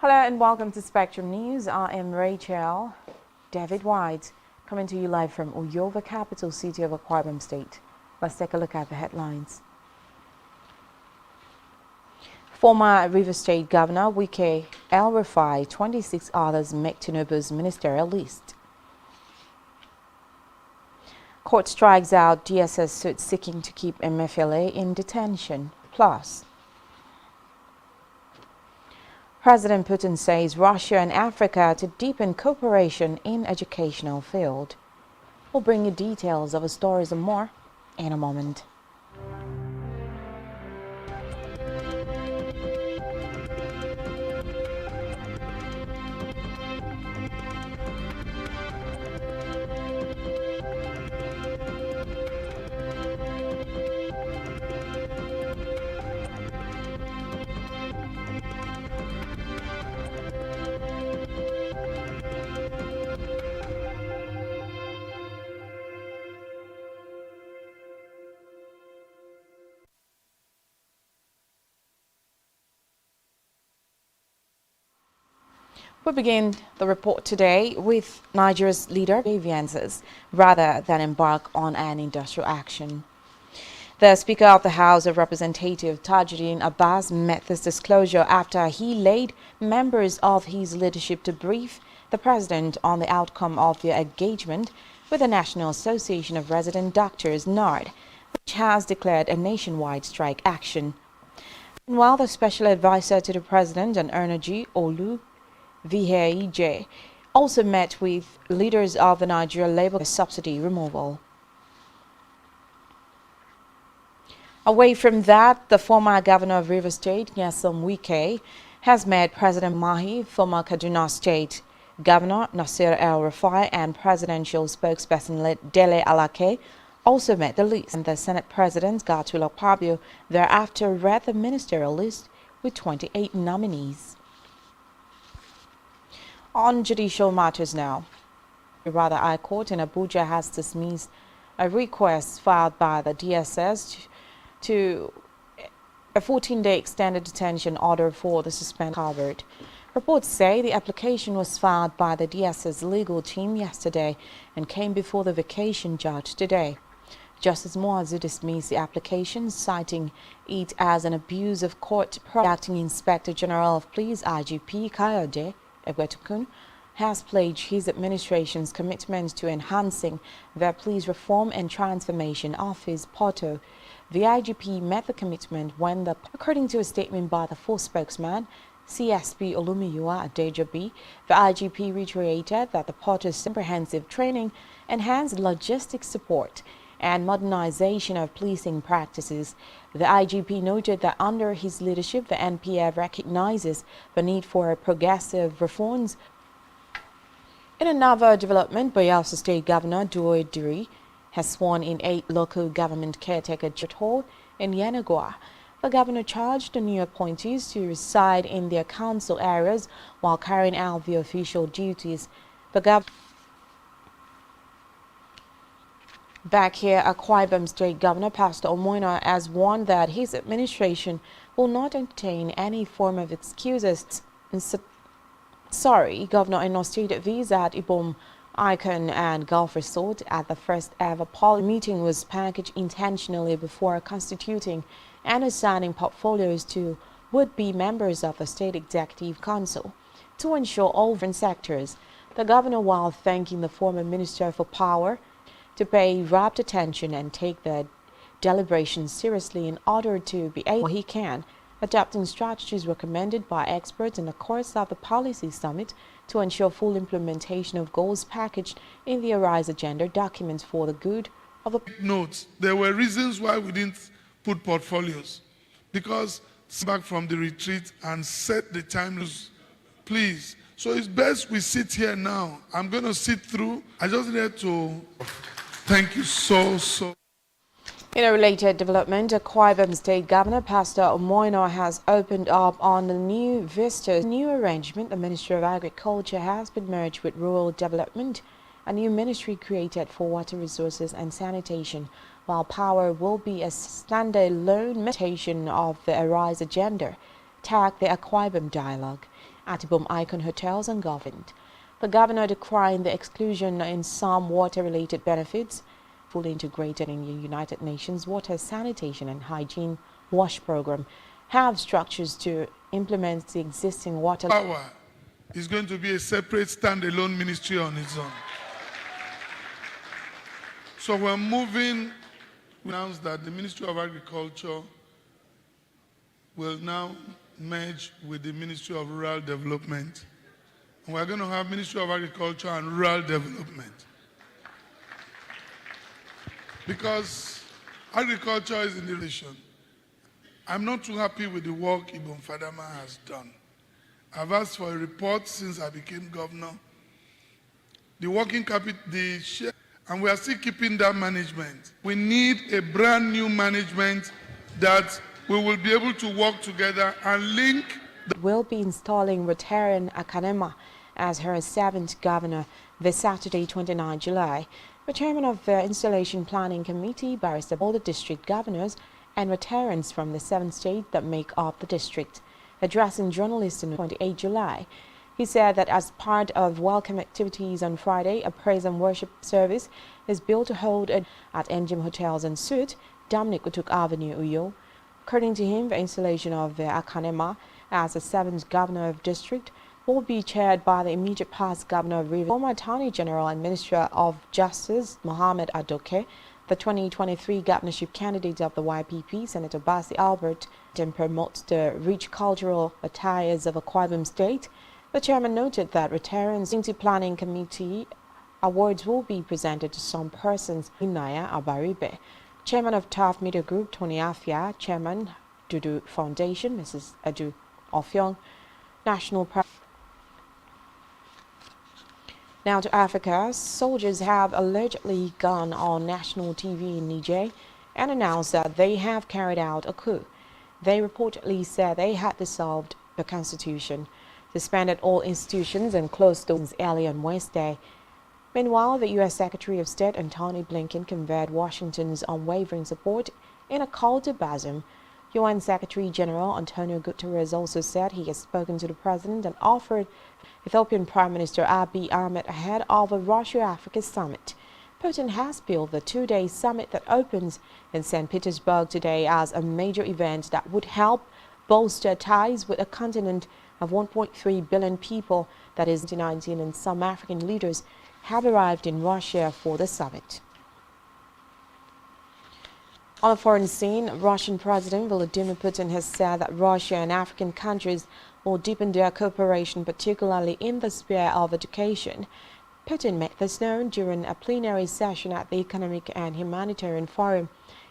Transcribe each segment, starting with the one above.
Hello and welcome to Spectrum News. I am Rachel David White, coming to you live from Uyo, the capital city of Akwa Ibom State. Let's take a look at the headlines. Former Rivers State Governor Wike El-Rufai, 26 others make Tinubu's ministerial list. Court strikes out DSS suit seeking to keep Emefiele in detention. Plus, President Putin says Russia and Africa to deepen cooperation in educational field. We'll bring you details of the stories and more in a moment. We begin the report today with Nigeria's leader grievances rather than embark on an industrial action. The Speaker of the House of Representatives, Tajuddin Abbas, met this disclosure after he laid members of his leadership to brief the President on the outcome of their engagement with the National Association of Resident Doctors, NARD, which has declared a nationwide strike action. Meanwhile, the Special Advisor to the President on Energy, Olu Viheije, also met with leaders of the Nigeria Labour Subsidy removal. Away from that, the former governor of Rivers State, Nyesom Wike, has met President Mahi, former Kaduna State Governor Nasir El-Rufai, and presidential spokesperson Dele Alake also met the list. And the Senate President, Godswill Akpabio, thereafter read the ministerial list with 28 nominees. On judicial matters now, High Court in Abuja has dismissed a request filed by the DSS to a 14-day extended detention order for the suspended Harvard. Reports say the application was filed by the DSS legal team yesterday and came before the vacation judge today. Justice Muazu dismissed the application, citing it as an abuse of court. Acting Inspector General of Police IGP Kayode Egwetukun has pledged his administration's commitment to enhancing the police reform and transformation of his portal. The IGP met the commitment when, according to a statement by the full spokesman, CSP Olumiyua Adejobi, the IGP reiterated that the portal's comprehensive training, enhanced logistics support, and modernization of policing practices. The IGP noted that under his leadership, the NPF recognizes the need for progressive reforms. In another development, Bayelsa State Governor Duo Duri has sworn in 8 local government caretaker hall in Yenagoa. The governor charged the new appointees to reside in their council areas while carrying out their official duties. Back here, Akwa Ibom State Governor Pastor Omoina has warned that his administration will not entertain any form of excuses. Governor Eno stated this at Ibom Icon and Golf Resort at the first ever policy meeting was packaged intentionally before constituting and assigning portfolios to would-be members of the State Executive Council to ensure all different sectors. The governor, while thanking the former Minister for Power, to pay rapt attention and take the deliberations seriously in order to be able he can, adopting strategies recommended by experts in the course of the policy summit to ensure full implementation of goals packaged in the Arise Agenda documents for the good of the notes. There were reasons why we didn't put portfolios, because back from the retreat and set the time, please. So it's best we sit here now. I'm going to sit through. I just need to thank you so. In a related development, Akwa Ibom State Governor Pastor Omoino has opened up on the new vistas. New arrangement, the Ministry of Agriculture has been merged with Rural Development, a new ministry created for water resources and sanitation, while power will be a standalone meditation of the Arise Agenda, tagged the Akwa Ibom Dialogue. at Ibom Icon Hotels and Government. The governor decrying the exclusion in some water-related benefits, fully integrated in the United Nations Water, Sanitation and Hygiene WASH program, have structures to implement the existing water. Power is going to be a separate standalone ministry on its own. So we're moving, we announced that the Ministry of Agriculture will now merge with the Ministry of Rural Development. And we're going to have Ministry of Agriculture and Rural Development. Because agriculture is in the nation. I'm not too happy with the work Ibom Fadama has done. I've asked for a report since I became governor. The working capital, the share, and we are still keeping that management. We need a brand new management that we will be able to work together and link. Will be installing Rotarian Akanema as her 7th governor this Saturday, 29 July. The chairman of the Installation Planning Committee, Barrister, all the district governors and Rotarians from the 7 states that make up the district. Addressing journalists on 28 July, he said that as part of welcome activities on Friday, a praise and worship service is built to hold at Engine Hotels and Suite, Dominic Utuk Avenue, Uyo. According to him, the installation of the Akanema as the 7th governor of district will be chaired by the immediate past governor of Rivers, former Attorney General and Minister of Justice Mohammed Adoke, the 2023 governorship candidate of the YPP, Senator Basi Albert, and promotes the rich cultural attires of Akwa Ibom State. The chairman noted that Rotarians into Planning Committee awards will be presented to some persons in Naya Abaribe. Chairman of Taft Media Group, Tony Afia, Chairman, Dudu Foundation, Mrs. Adu Ofyong, National Now to Africa, soldiers have allegedly gone on national TV in Niger and announced that they have carried out a coup. They reportedly said they had dissolved the constitution, suspended all institutions and closed doors early on Wednesday. Meanwhile, the U.S. Secretary of State Antony Blinken conveyed Washington's unwavering support in a call to Bazoum. UN Secretary General Antonio Guterres also said he has spoken to the president and offered Ethiopian Prime Minister Abiy Ahmed ahead of a Russia-Africa summit. Putin has billed the 2-day summit that opens in St. Petersburg today as a major event that would help bolster ties with a continent of 1.3 billion people, that is 2019, and some African leaders have arrived in Russia for the summit. On the foreign scene, Russian President Vladimir Putin has said that Russia and African countries will deepen their cooperation, particularly in the sphere of education. Putin made this known during a plenary session at the Economic and Humanitarian Forum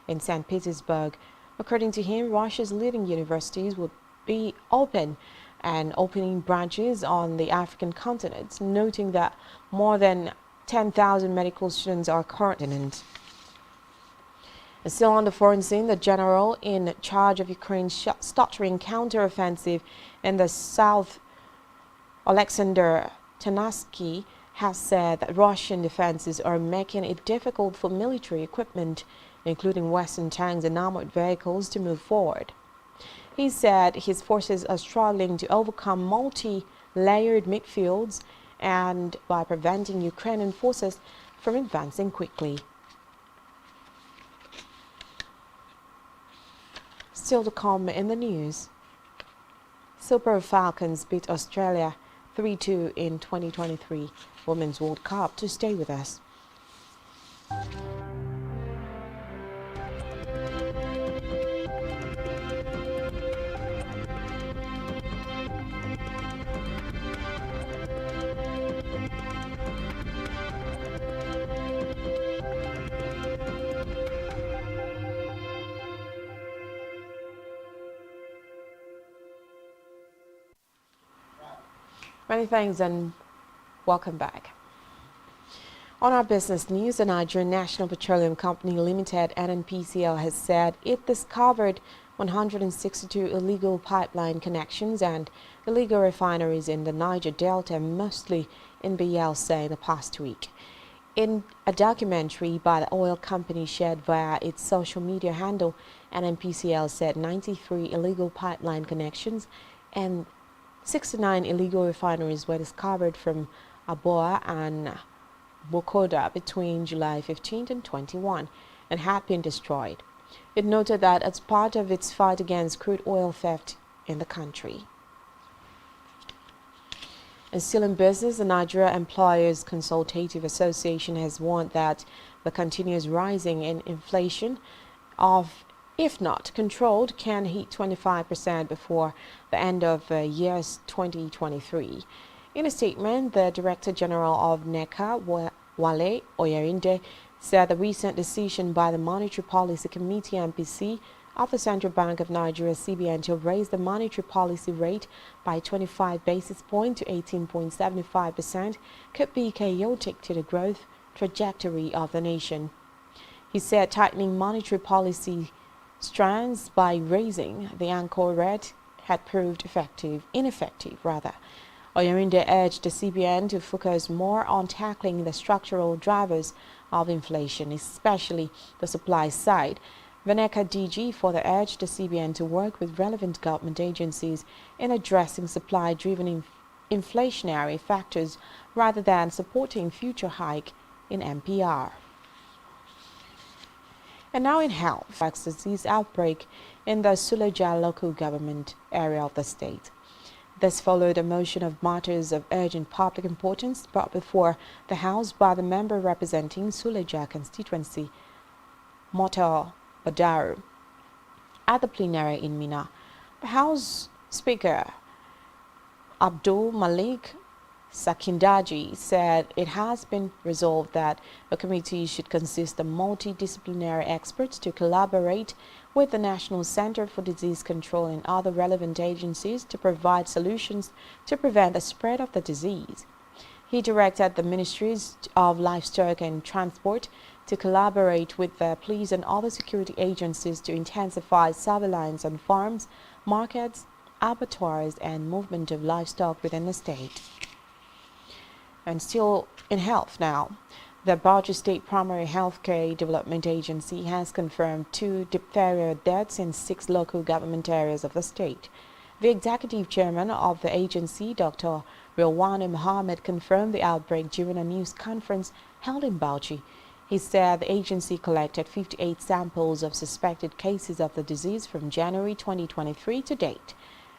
in St. Petersburg. According to him, Russia's leading universities would be open and opening branches on the African continent, noting that more than 10,000 medical students are currently. Still on the foreign scene, the general in charge of Ukraine's stuttering counteroffensive in the south, Alexander Tanarsky, has said that Russian defenses are making it difficult for military equipment, including Western tanks and armored vehicles, to move forward. He said his forces are struggling to overcome multi-layered midfields and by preventing Ukrainian forces from advancing quickly. Still to come in the news. Super Falcons beat Australia 3-2 in 2023 Women's World Cup. To stay with us. Many thanks and welcome back. On our business news, the Nigerian National Petroleum Company Limited (NNPCL) has said it discovered 162 illegal pipeline connections and illegal refineries in the Niger Delta, mostly in Bielsa, in the past week. In a documentary by the oil company shared via its social media handle, NNPCL said 93 illegal pipeline connections and 69 illegal refineries were discovered from Aboa and Bokoda between July 15 and 21 and had been destroyed. It noted that as part of its fight against crude oil theft in the country. And still in business, the Nigeria Employers Consultative Association has warned that the continuous rising in inflation of, if not controlled, can hit 25% before the end of year 2023. In a statement, the Director General of NECA, Wale Oyerinde, said the recent decision by the Monetary Policy Committee MPC of the Central Bank of Nigeria CBN to raise the monetary policy rate by 25 basis points to 18.75% could be chaotic to the growth trajectory of the nation. He said tightening monetary policy strands by raising the anchor rate had proved ineffective. Oyerinde urged the CBN to focus more on tackling the structural drivers of inflation, especially the supply side. Vaneka DG further urged the CBN to work with relevant government agencies in addressing supply-driven inflationary factors rather than supporting future hike in MPR. And now in health, disease outbreak in the Suleja local government area of the state. This followed a motion of matters of urgent public importance brought before the House by the member representing Suleja constituency, Motor Badaru. At the plenary in Mina, the House Speaker Abdul Malik Sakindaji said it has been resolved that the committee should consist of multidisciplinary experts to collaborate with the National Center for Disease Control and other relevant agencies to provide solutions to prevent the spread of the disease. He directed the Ministries of Livestock and Transport to collaborate with the police and other security agencies to intensify surveillance on farms, markets, abattoirs, and movement of livestock within the state. And still in health now, the Bauchi State Primary Healthcare Development Agency has confirmed 2 diphtheria deaths in 6 local government areas of the state. The executive chairman of the agency, Dr. Rilwani Mohammed, confirmed the outbreak during a news conference held in Bauchi. He said the agency collected 58 samples of suspected cases of the disease from January 2023 to date.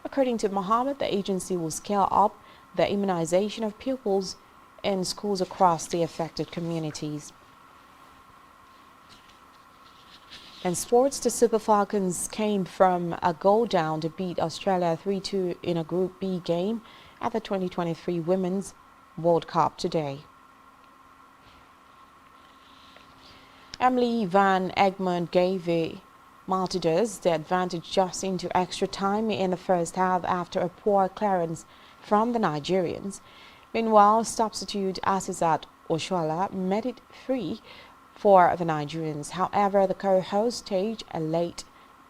According to Mohammed, the agency will scale up the immunization of pupils in schools across the affected communities. In sports, the Super Falcons came from a goal down to beat Australia 3-2 in a Group B game at the 2023 Women's World Cup today. Emily Van Egmond gave the Maltesers the advantage just into extra time in the first half after a poor clearance from the Nigerians. Meanwhile, substitute Asisat Oshoala made it free for the Nigerians. However, the co-host staged a late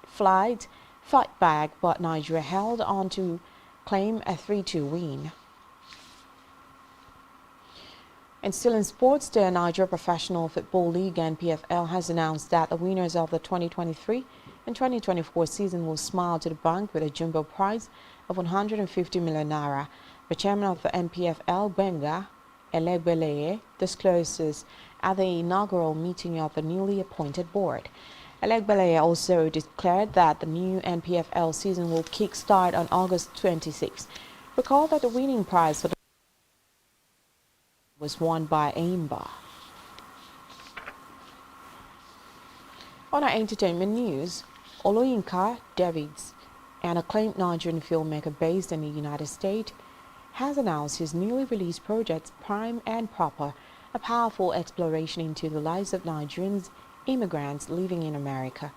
fight back, but Nigeria held on to claim a 3-2 win. And still in sports, the Nigeria Professional Football League (NPFL) has announced that the winners of the 2023 and 2024 season will smile to the bank with a jumbo prize of 150 million naira. The chairman of the NPFL, Benga Elegbeleye, discloses at the inaugural meeting of the newly appointed board. Elegbeleye also declared that the new NPFL season will kick-start on August 26. Recall that the winning prize for the was won by Aimba. On our entertainment news, Oloyinka Davids, an acclaimed Nigerian filmmaker based in the United States, has announced his newly released project Prime and Proper, a powerful exploration into the lives of Nigerian immigrants living in America,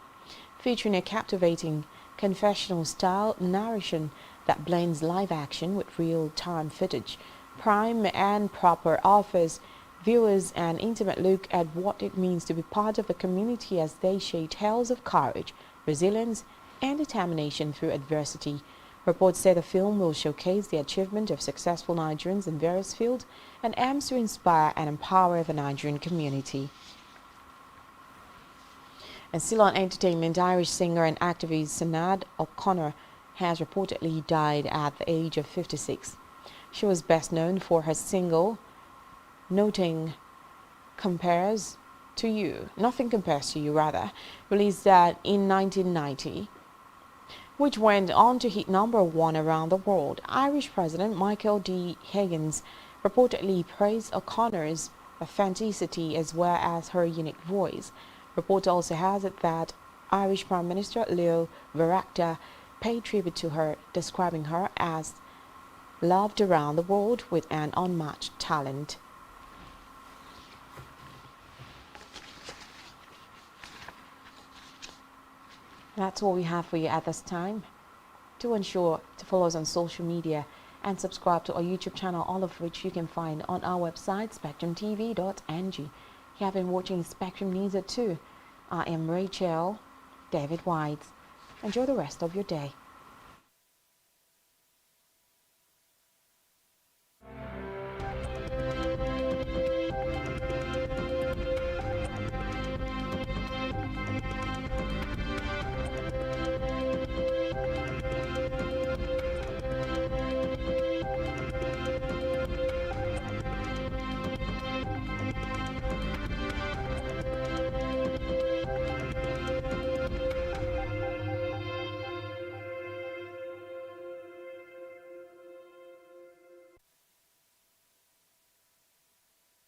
featuring a captivating confessional-style narration that blends live action with real-time footage. Prime and Proper offers viewers an intimate look at what it means to be part of a community as they share tales of courage, resilience, and determination through adversity. Reports say the film will showcase the achievement of successful Nigerians in various fields and aims to inspire and empower the Nigerian community. And still on entertainment, Irish singer and activist Sinead O'Connor has reportedly died at the age of 56. She was best known for her single Nothing Compares to You, released that in 1990, which went on to hit #1 around the world. Irish President Michael D. Higgins reportedly praised O'Connor's authenticity as well as her unique voice. Report also has it that Irish Prime Minister Leo Varadkar paid tribute to her, describing her as loved around the world with an unmatched talent. That's all we have for you at this time. Do ensure to follow us on social media and subscribe to our YouTube channel, all of which you can find on our website, spectrumtv.ng. You have been watching Spectrum News at 2. I am Rachel David White. Enjoy the rest of your day.